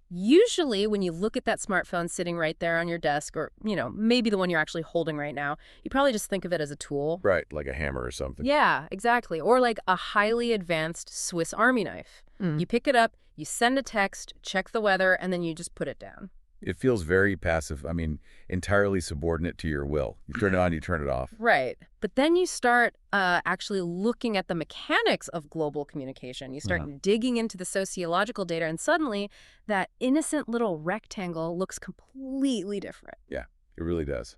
Usually when you look at that smartphone sitting right there on your desk or, maybe the one you're actually holding right now, you probably just think of it as a tool. Right, like a hammer or something. Yeah, exactly. Or like a highly advanced Swiss Army knife. You pick it up, you send a text, check the weather, and then you just put it down. It feels very passive. I mean, entirely subordinate to your will. You turn it on, you turn it off. Right. But then you start actually looking at the mechanics of global communication. You start digging into the sociological data, and suddenly that innocent little rectangle looks completely different. Yeah, it really does.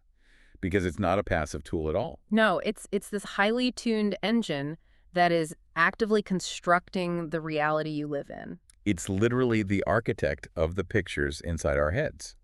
Because it's not a passive tool at all. No, it's this highly tuned engine that is actively constructing the reality you live in. It's literally the architect of the pictures inside our heads.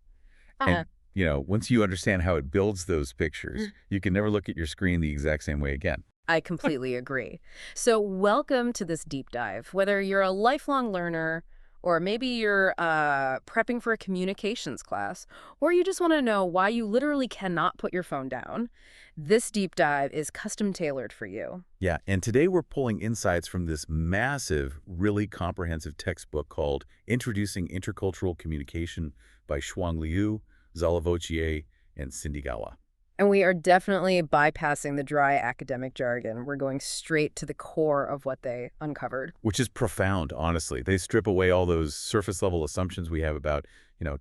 And, once you understand how it builds those pictures, you can never look at your screen the exact same way again. I completely agree. So welcome to this deep dive. Whether you're a lifelong learner, or maybe you're prepping for a communications class, or you just want to know why you literally cannot put your phone down, this deep dive is custom tailored for you. Yeah, and today we're pulling insights from this massive, really comprehensive textbook called Introducing Intercultural Communication by Shuang Liu, Zala Vautier, and Cindy Gawa. And we are definitely bypassing the dry academic jargon. We're going straight to the core of what they uncovered. Which is profound, honestly. They strip away all those surface-level assumptions we have about,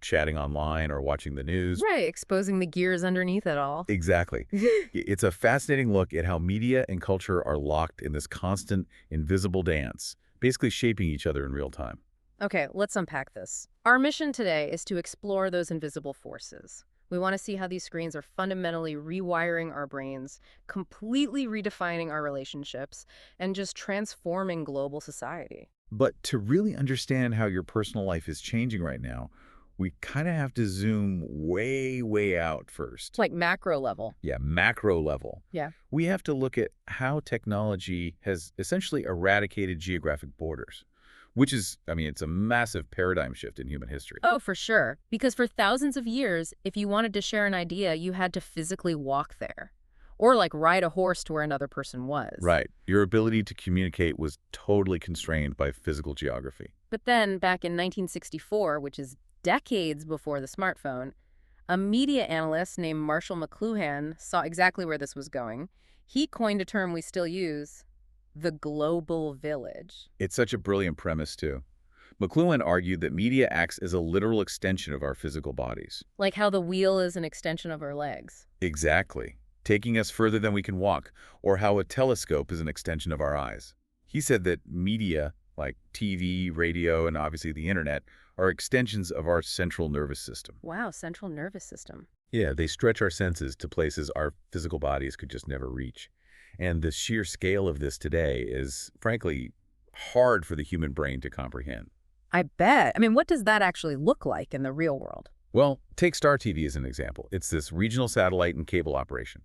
chatting online or watching the news. Right, exposing the gears underneath it all. Exactly. It's a fascinating look at how media and culture are locked in this constant, invisible dance, basically shaping each other in real time. Okay, let's unpack this. Our mission today is to explore those invisible forces. We want to see how these screens are fundamentally rewiring our brains, completely redefining our relationships, and just transforming global society. But to really understand how your personal life is changing right now, we kind of have to zoom way, way out first. Like macro level. Yeah, macro level. Yeah. We have to look at how technology has essentially eradicated geographic borders. Which is, it's a massive paradigm shift in human history. Oh, for sure. Because for thousands of years, if you wanted to share an idea, you had to physically walk there. Or like ride a horse to where another person was. Right. Your ability to communicate was totally constrained by physical geography. But then, back in 1964, which is decades before the smartphone, a media analyst named Marshall McLuhan saw exactly where this was going. He coined a term we still use, the global village. It's such a brilliant premise, too. McLuhan argued that media acts as a literal extension of our physical bodies. Like how the wheel is an extension of our legs. Exactly. Taking us further than we can walk, or how a telescope is an extension of our eyes. He said that media, like TV, radio, and obviously the internet, are extensions of our central nervous system. Wow, central nervous system. Yeah, they stretch our senses to places our physical bodies could just never reach. And the sheer scale of this today is, frankly, hard for the human brain to comprehend. I bet. What does that actually look like in the real world? Well, take Star TV as an example. It's this regional satellite and cable operation.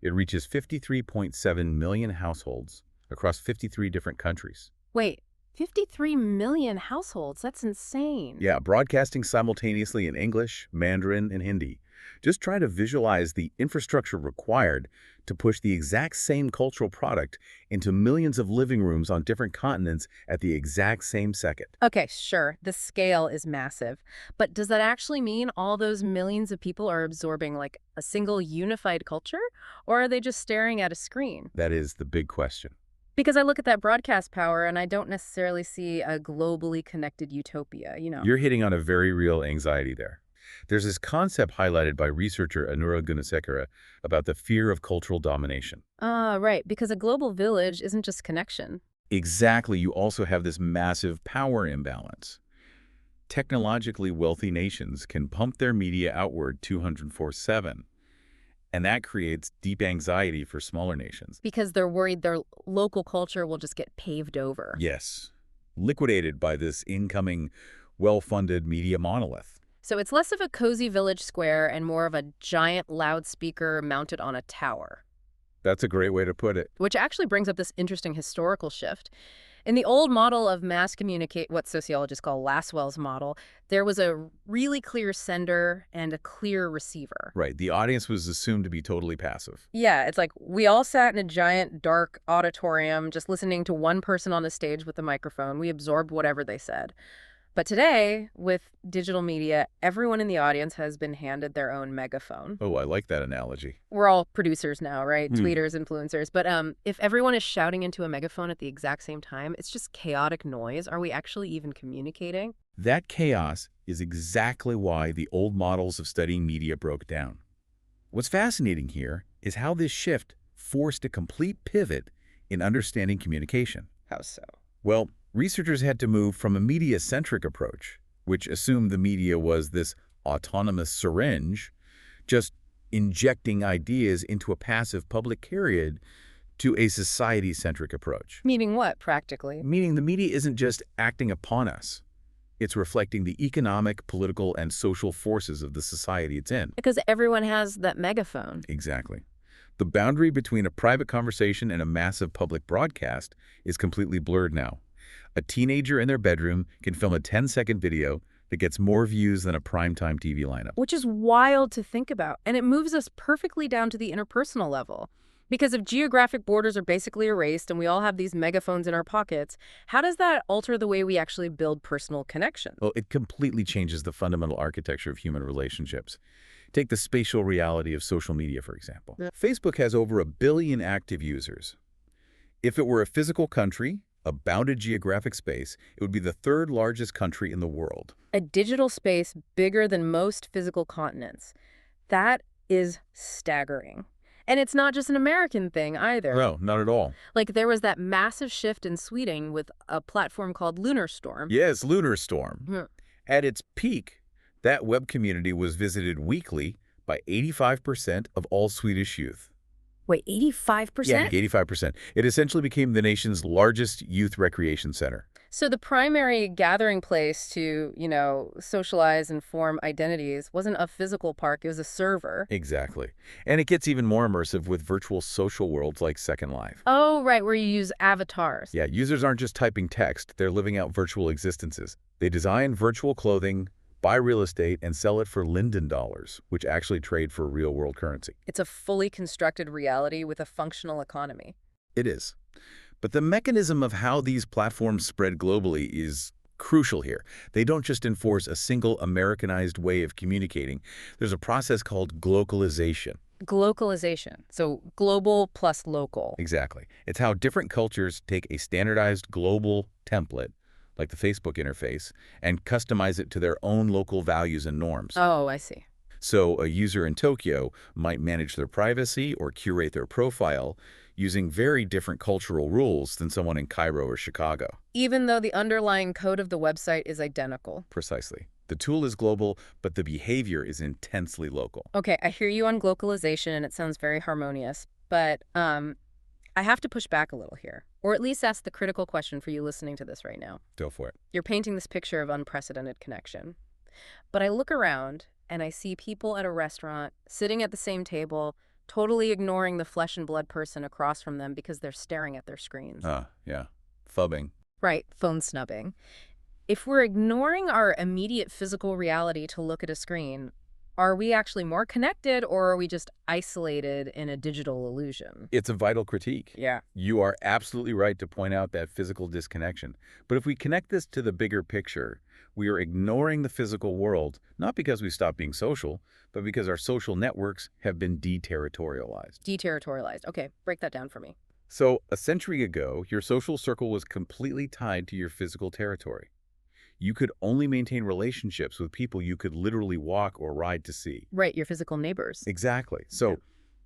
It reaches 53.7 million households across 53 different countries. Wait, 53 million households? That's insane. Yeah, broadcasting simultaneously in English, Mandarin, and Hindi. Just try to visualize the infrastructure required to push the exact same cultural product into millions of living rooms on different continents at the exact same second. Okay, sure, the scale is massive. But does that actually mean all those millions of people are absorbing like a single unified culture? Or are they just staring at a screen? That is the big question. Because I look at that broadcast power and I don't necessarily see a globally connected utopia, You're hitting on a very real anxiety there. There's this concept highlighted by researcher Anura Gunasekera about the fear of cultural domination. Right, because a global village isn't just connection. Exactly, you also have this massive power imbalance. Technologically wealthy nations can pump their media outward 204/7, and that creates deep anxiety for smaller nations. Because they're worried their local culture will just get paved over. Yes, liquidated by this incoming, well-funded media monolith. So it's less of a cozy village square and more of a giant loudspeaker mounted on a tower. That's a great way to put it. Which actually brings up this interesting historical shift. In the old model of mass communicate, what sociologists call Lasswell's model, there was a really clear sender and a clear receiver. Right, the audience was assumed to be totally passive. Yeah, it's like we all sat in a giant, dark auditorium just listening to one person on the stage with the microphone. We absorbed whatever they said. But today, with digital media, everyone in the audience has been handed their own megaphone. Oh, I like that analogy. We're all producers now, right? Hmm. Tweeters, influencers. But if everyone is shouting into a megaphone at the exact same time, it's just chaotic noise. Are we actually even communicating? That chaos is exactly why the old models of studying media broke down. What's fascinating here is how this shift forced a complete pivot in understanding communication. How so? Well, researchers had to move from a media-centric approach, which assumed the media was this autonomous syringe, just injecting ideas into a passive public carrier, to a society-centric approach. Meaning what, practically? Meaning the media isn't just acting upon us. It's reflecting the economic, political, and social forces of the society it's in. Because everyone has that megaphone. Exactly. The boundary between a private conversation and a massive public broadcast is completely blurred now. A teenager in their bedroom can film a 10-second video that gets more views than a primetime TV lineup. Which is wild to think about. And it moves us perfectly down to the interpersonal level. Because if geographic borders are basically erased and we all have these megaphones in our pockets, how does that alter the way we actually build personal connections? Well, it completely changes the fundamental architecture of human relationships. Take the spatial reality of social media, for example. Yeah. Facebook has over 1 billion active users. If it were a physical country, a bounded geographic space, it would be the third largest country in the world. A digital space bigger than most physical continents. That is staggering. And it's not just an American thing either. No, not at all. Like there was that massive shift in Sweden with a platform called Lunarstorm. Yes, Lunar Storm. Hmm. At its peak, that web community was visited weekly by 85% of all Swedish youth. Wait, 85%? 85%. It essentially became the nation's largest youth recreation center. So the primary gathering place to, socialize and form identities wasn't a physical park, it was a server. Exactly. And it gets even more immersive with virtual social worlds like Second Life. Oh, right, where you use avatars. Yeah, users aren't just typing text, they're living out virtual existences. They design virtual clothing, buy real estate, and sell it for Linden dollars, which actually trade for real-world currency. It's a fully constructed reality with a functional economy. It is. But the mechanism of how these platforms spread globally is crucial here. They don't just enforce a single Americanized way of communicating. There's a process called glocalization. Glocalization. So global plus local. Exactly. It's how different cultures take a standardized global template, like the Facebook interface, and customize it to their own local values and norms. Oh, I see. So a user in Tokyo might manage their privacy or curate their profile using very different cultural rules than someone in Cairo or Chicago. Even though the underlying code of the website is identical. Precisely. The tool is global, but the behavior is intensely local. Okay, I hear you on glocalization, and it sounds very harmonious. But I have to push back a little here, or at least ask the critical question for you listening to this right now. Go for it. You're painting this picture of unprecedented connection. But I look around, and I see people at a restaurant sitting at the same table, totally ignoring the flesh and blood person across from them because they're staring at their screens. Yeah. Phubbing. Right, phone snubbing. If we're ignoring our immediate physical reality to look at a screen, are we actually more connected or are we just isolated in a digital illusion? It's a vital critique. Yeah. You are absolutely right to point out that physical disconnection. But if we connect this to the bigger picture, we are ignoring the physical world, not because we stopped being social, but because our social networks have been deterritorialized. Deterritorialized. Okay, break that down for me. So, a century ago, your social circle was completely tied to your physical territory. You could only maintain relationships with people you could literally walk or ride to see. Right, your physical neighbors. Exactly. So,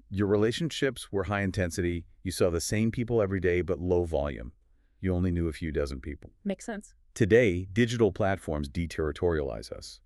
your relationships were high intensity. You saw the same people every day, but low volume. You only knew a few dozen people. Makes sense. Today, digital platforms deterritorialize us.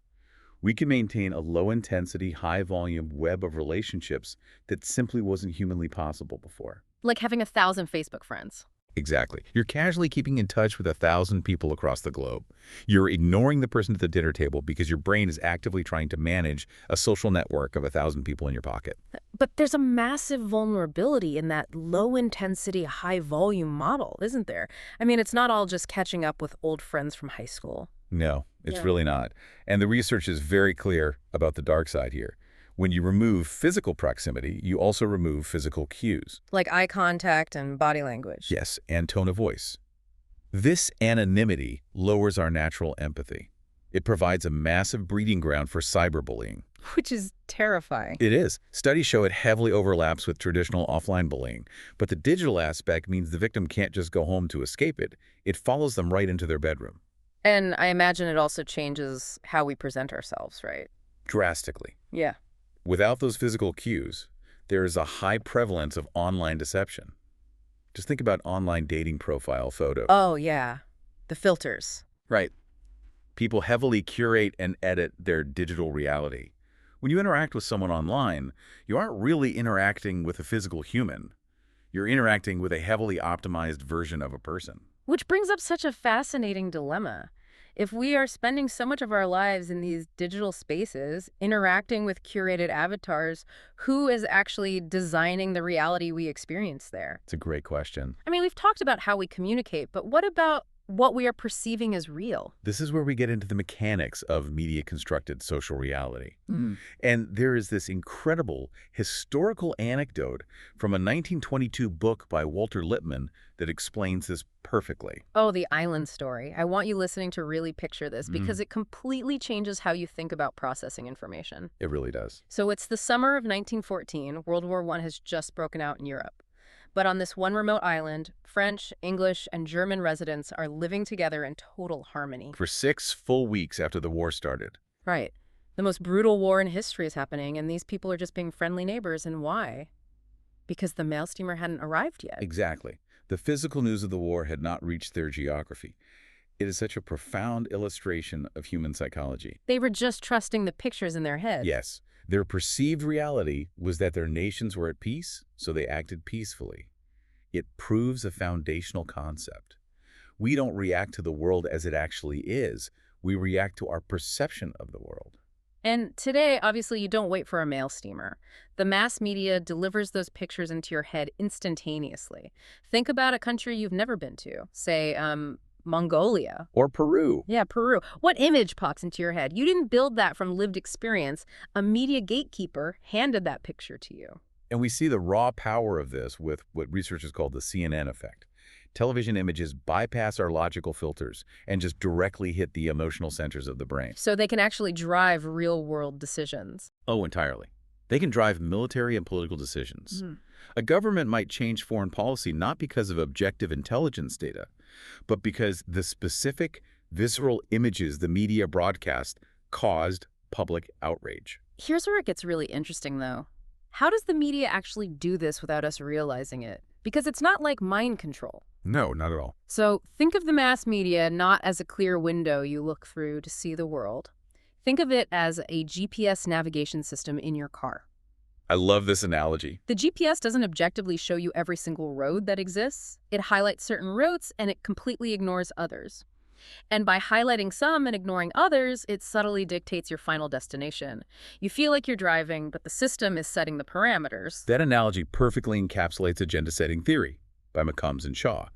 We can maintain a low-intensity, high-volume web of relationships that simply wasn't humanly possible before. Like having 1,000 Facebook friends. Exactly. You're casually keeping in touch with 1,000 people across the globe. You're ignoring the person at the dinner table because your brain is actively trying to manage a social network of 1,000 people in your pocket. But there's a massive vulnerability in that low-intensity, high-volume model, isn't there? I mean, it's not all just catching up with old friends from high school. No, it's really not. And the research is very clear about the dark side here. When you remove physical proximity, you also remove physical cues. Like eye contact and body language. Yes, and tone of voice. This anonymity lowers our natural empathy. It provides a massive breeding ground for cyberbullying. Which is terrifying. It is. Studies show it heavily overlaps with traditional offline bullying, but the digital aspect means the victim can't just go home to escape it. It follows them right into their bedroom. And I imagine it also changes how we present ourselves, right? Drastically. Yeah. Without those physical cues, there is a high prevalence of online deception. Just think about online dating profile photos. Oh, yeah. The filters. Right. People heavily curate and edit their digital reality. When you interact with someone online, you aren't really interacting with a physical human. You're interacting with a heavily optimized version of a person. Which brings up such a fascinating dilemma. If we are spending so much of our lives in these digital spaces, interacting with curated avatars, who is actually designing the reality we experience there? It's a great question. I mean, we've talked about how we communicate, but what about what we are perceiving as real? This is where we get into the mechanics of media-constructed social reality. And there is this incredible historical anecdote from a 1922 book by Walter Lippmann that explains this perfectly. Oh, the island story. I want you listening to really picture this because it completely changes how you think about processing information. It really does. So it's the summer of 1914. World War I has just broken out in Europe. But on this one remote island, French, English, and German residents are living together in total harmony. For 6 full weeks after the war started. Right. The most brutal war in history is happening, and these people are just being friendly neighbors. And why? Because the mail steamer hadn't arrived yet. Exactly. The physical news of the war had not reached their geography. It is such a profound illustration of human psychology. They were just trusting the pictures in their head. Yes, their perceived reality was that their nations were at peace, so they acted peacefully. It proves a foundational concept. We don't react to the world as it actually is. We react to our perception of the world. And today, obviously, you don't wait for a mail steamer. The mass media delivers those pictures into your head instantaneously. Think about a country you've never been to, say, Mongolia. Or Peru. Yeah, Peru. What image pops into your head? You didn't build that from lived experience. A media gatekeeper handed that picture to you. And we see the raw power of this with what researchers call the CNN effect. Television images bypass our logical filters and just directly hit the emotional centers of the brain. So they can actually drive real-world decisions. Oh, entirely. They can drive military and political decisions. A government might change foreign policy not because of objective intelligence data, but because the specific, visceral images the media broadcast caused public outrage. Here's where it gets really interesting, though. How does the media actually do this without us realizing it? Because it's not like mind control. No, not at all. So think of the mass media not as a clear window you look through to see the world. Think of it as a GPS navigation system in your car. I love this analogy. The GPS doesn't objectively show you every single road that exists. It highlights certain routes and it completely ignores others. And by highlighting some and ignoring others, it subtly dictates your final destination. You feel like you're driving, but the system is setting the parameters. That analogy perfectly encapsulates agenda-setting theory by McCombs and Shaw.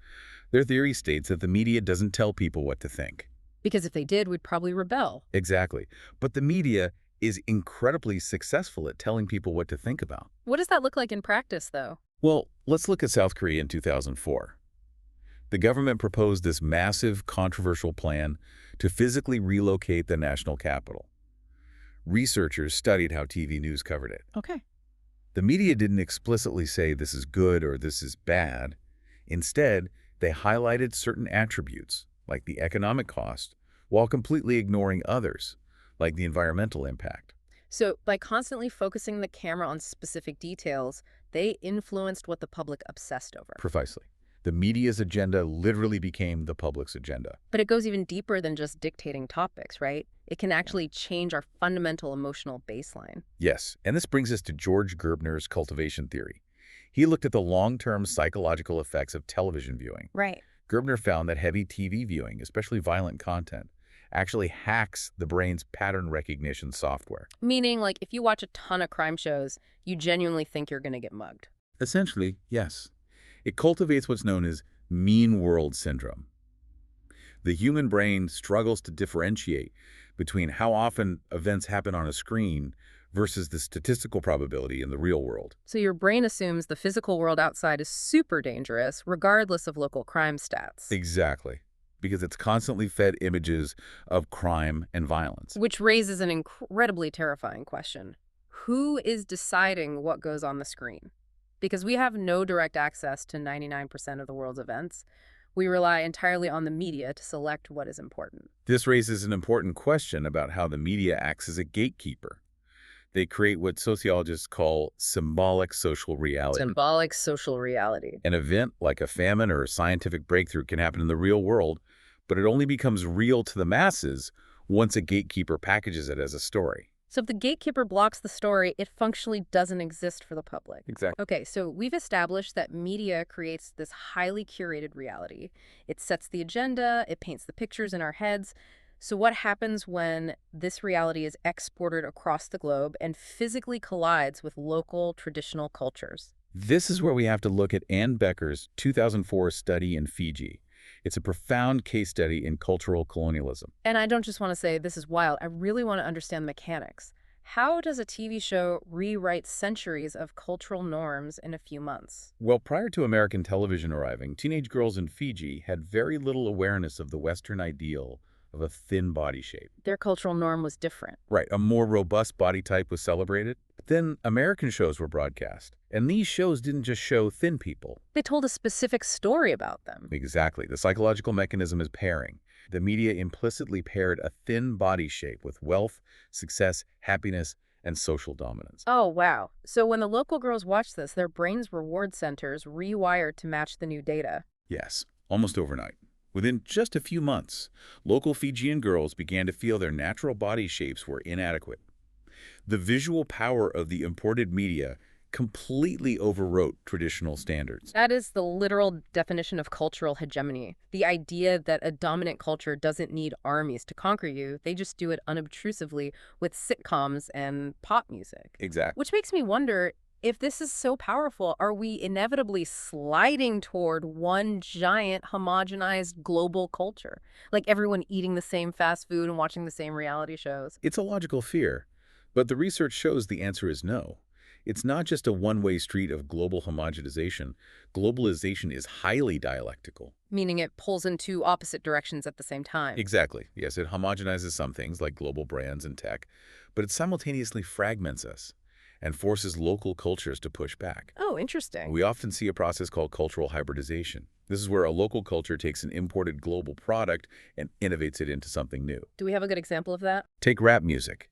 Their theory states that the media doesn't tell people what to think. Because if they did, we'd probably rebel. Exactly. But the media is incredibly successful at telling people what to think about. What does that look like in practice, though? Well, let's look at South Korea in 2004. The government proposed this massive, controversial plan to physically relocate the national capital. Researchers studied how TV news covered it. Okay. The media didn't explicitly say this is good or this is bad. Instead, they highlighted certain attributes, like the economic cost, while completely ignoring others, like the environmental impact. So by constantly focusing the camera on specific details, they influenced what the public obsessed over. Precisely. The media's agenda literally became the public's agenda. But it goes even deeper than just dictating topics, right? It can actually change our fundamental emotional baseline. Yes, and this brings us to George Gerbner's cultivation theory. He looked at the long-term psychological effects of television viewing. Right. Gerbner found that heavy TV viewing, especially violent content, actually hacks the brain's pattern recognition software. Meaning, like, if you watch a ton of crime shows, you genuinely think you're going to get mugged. Essentially, yes. It cultivates what's known as mean world syndrome. The human brain struggles to differentiate between how often events happen on a screen versus the statistical probability in the real world. So your brain assumes the physical world outside is super dangerous, regardless of local crime stats. Exactly. because it's constantly fed images of crime and violence. Which raises an incredibly terrifying question. Who is deciding what goes on the screen? Because we have no direct access to 99% of the world's events. We rely entirely on the media to select what is important. This raises an important question about how the media acts as a gatekeeper. They create what sociologists call symbolic social reality. Symbolic social reality. An event like a famine or a scientific breakthrough can happen in the real world, but it only becomes real to the masses once a gatekeeper packages it as a story. So if the gatekeeper blocks the story, it functionally doesn't exist for the public. Exactly. Okay, so we've established that media creates this highly curated reality. It sets the agenda, it paints the pictures in our heads. So what happens when this reality is exported across the globe and physically collides with local traditional cultures? This is where we have to look at Ann Becker's 2004 study in Fiji. It's a profound case study in cultural colonialism. And I don't just want to say this is wild. I really want to understand the mechanics. How does a TV show rewrite centuries of cultural norms in a few months? Well, prior to American television arriving, teenage girls in Fiji had very little awareness of the Western ideal of a thin body shape. Their cultural norm was different. Right, a more robust body type was celebrated. But then American shows were broadcast, and these shows didn't just show thin people. They told a specific story about them. Exactly. The psychological mechanism is pairing. The media implicitly paired a thin body shape with wealth, success, happiness, and social dominance. Oh, wow. So when the local girls watched this, their brains' reward centers rewired to match the new data. Yes, almost overnight. Within just a few months, local Fijian girls began to feel their natural body shapes were inadequate. The visual power of the imported media completely overwrote traditional standards. That is the literal definition of cultural hegemony. The idea that a dominant culture doesn't need armies to conquer you, they just do it unobtrusively with sitcoms and pop music. Exactly. Which makes me wonder, if this is so powerful, are we inevitably sliding toward one giant homogenized global culture? Like everyone eating the same fast food and watching the same reality shows? It's a logical fear, but the research shows the answer is no. It's not just a one-way street of global homogenization. Globalization is highly dialectical. Meaning it pulls in two opposite directions at the same time. Exactly. Yes, it homogenizes some things like global brands and tech, but it simultaneously fragments us and forces local cultures to push back. Oh, interesting. We often see a process called cultural hybridization. This is where a local culture takes an imported global product and innovates it into something new. Do we have a good example of that? Take rap music.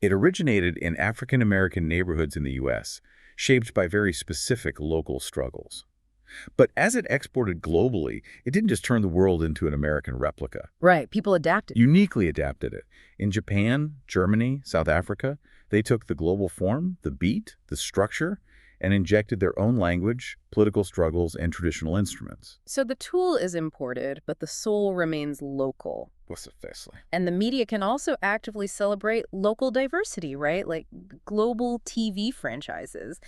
It originated in African-American neighborhoods in the U.S., shaped by very specific local struggles. But as it exported globally, it didn't just turn the world into an American replica. Right. People adapted. Uniquely adapted it. In Japan, Germany, South Africa, they took the global form, the beat, the structure, and injected their own language, political struggles, and traditional instruments. So the tool is imported, but the soul remains local. Precisely. And the media can also actively celebrate local diversity, right? Like global TV franchises.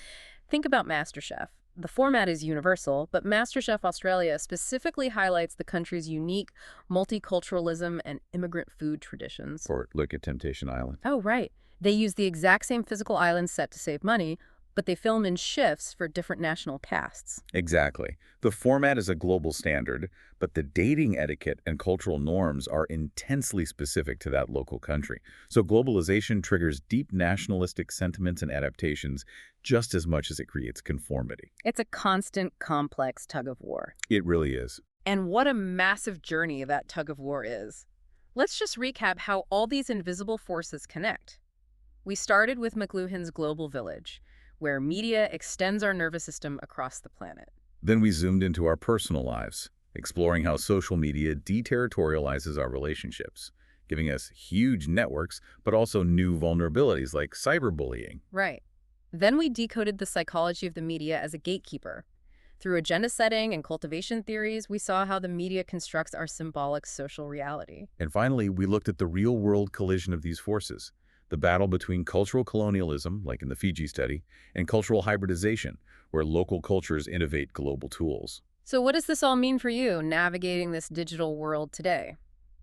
Think about MasterChef. The format is universal, but MasterChef Australia specifically highlights the country's unique multiculturalism and immigrant food traditions. Or look at Temptation Island. Oh, right. They use the exact same physical island set to save money, but they film in shifts for different national casts. Exactly. The format is a global standard, but the dating etiquette and cultural norms are intensely specific to that local country. So globalization triggers deep nationalistic sentiments and adaptations just as much as it creates conformity. It's a constant, complex tug of war. It really is. And what a massive journey that tug of war is. Let's just recap how all these invisible forces connect. We started with McLuhan's Global Village, where media extends our nervous system across the planet. Then we zoomed into our personal lives, exploring how social media deterritorializes our relationships, giving us huge networks, but also new vulnerabilities like cyberbullying. Right. Then we decoded the psychology of the media as a gatekeeper. Through agenda setting and cultivation theories, we saw how the media constructs our symbolic social reality. And finally, we looked at the real-world collision of these forces, the battle between cultural colonialism, like in the Fiji study, and cultural hybridization, where local cultures innovate global tools. So what does this all mean for you, navigating this digital world today?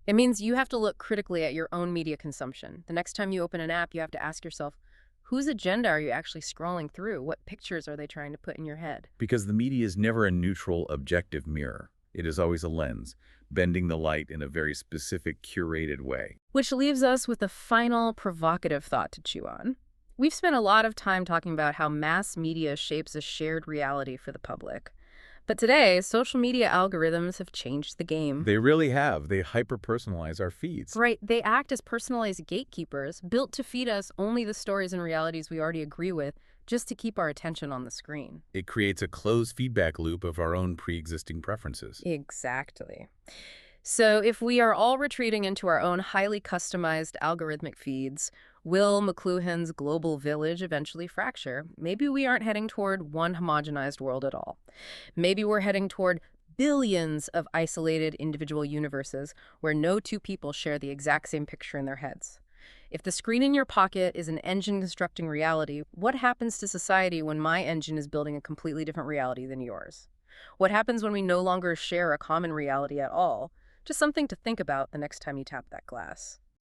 It means you have to look critically at your own media consumption. The next time you open an app, you have to ask yourself, whose agenda are you actually scrolling through? What pictures are they trying to put in your head? Because the media is never a neutral, objective mirror. It is always a lens, bending the light in a very specific, curated way. Which leaves us with a final provocative thought to chew on. We've spent a lot of time talking about how mass media shapes a shared reality for the public. But today, social media algorithms have changed the game. They really have. They hyper-personalize our feeds. Right, they act as personalized gatekeepers, built to feed us only the stories and realities we already agree with, just to keep our attention on the screen. It creates a closed feedback loop of our own pre-existing preferences. Exactly. So if we are all retreating into our own highly customized algorithmic feeds, will McLuhan's global village eventually fracture? Maybe we aren't heading toward one homogenized world at all. Maybe we're heading toward billions of isolated individual universes where no two people share the exact same picture in their heads. If the screen in your pocket is an engine constructing reality, what happens to society when my engine is building a completely different reality than yours? What happens when we no longer share a common reality at all? Just something to think about the next time you tap that glass.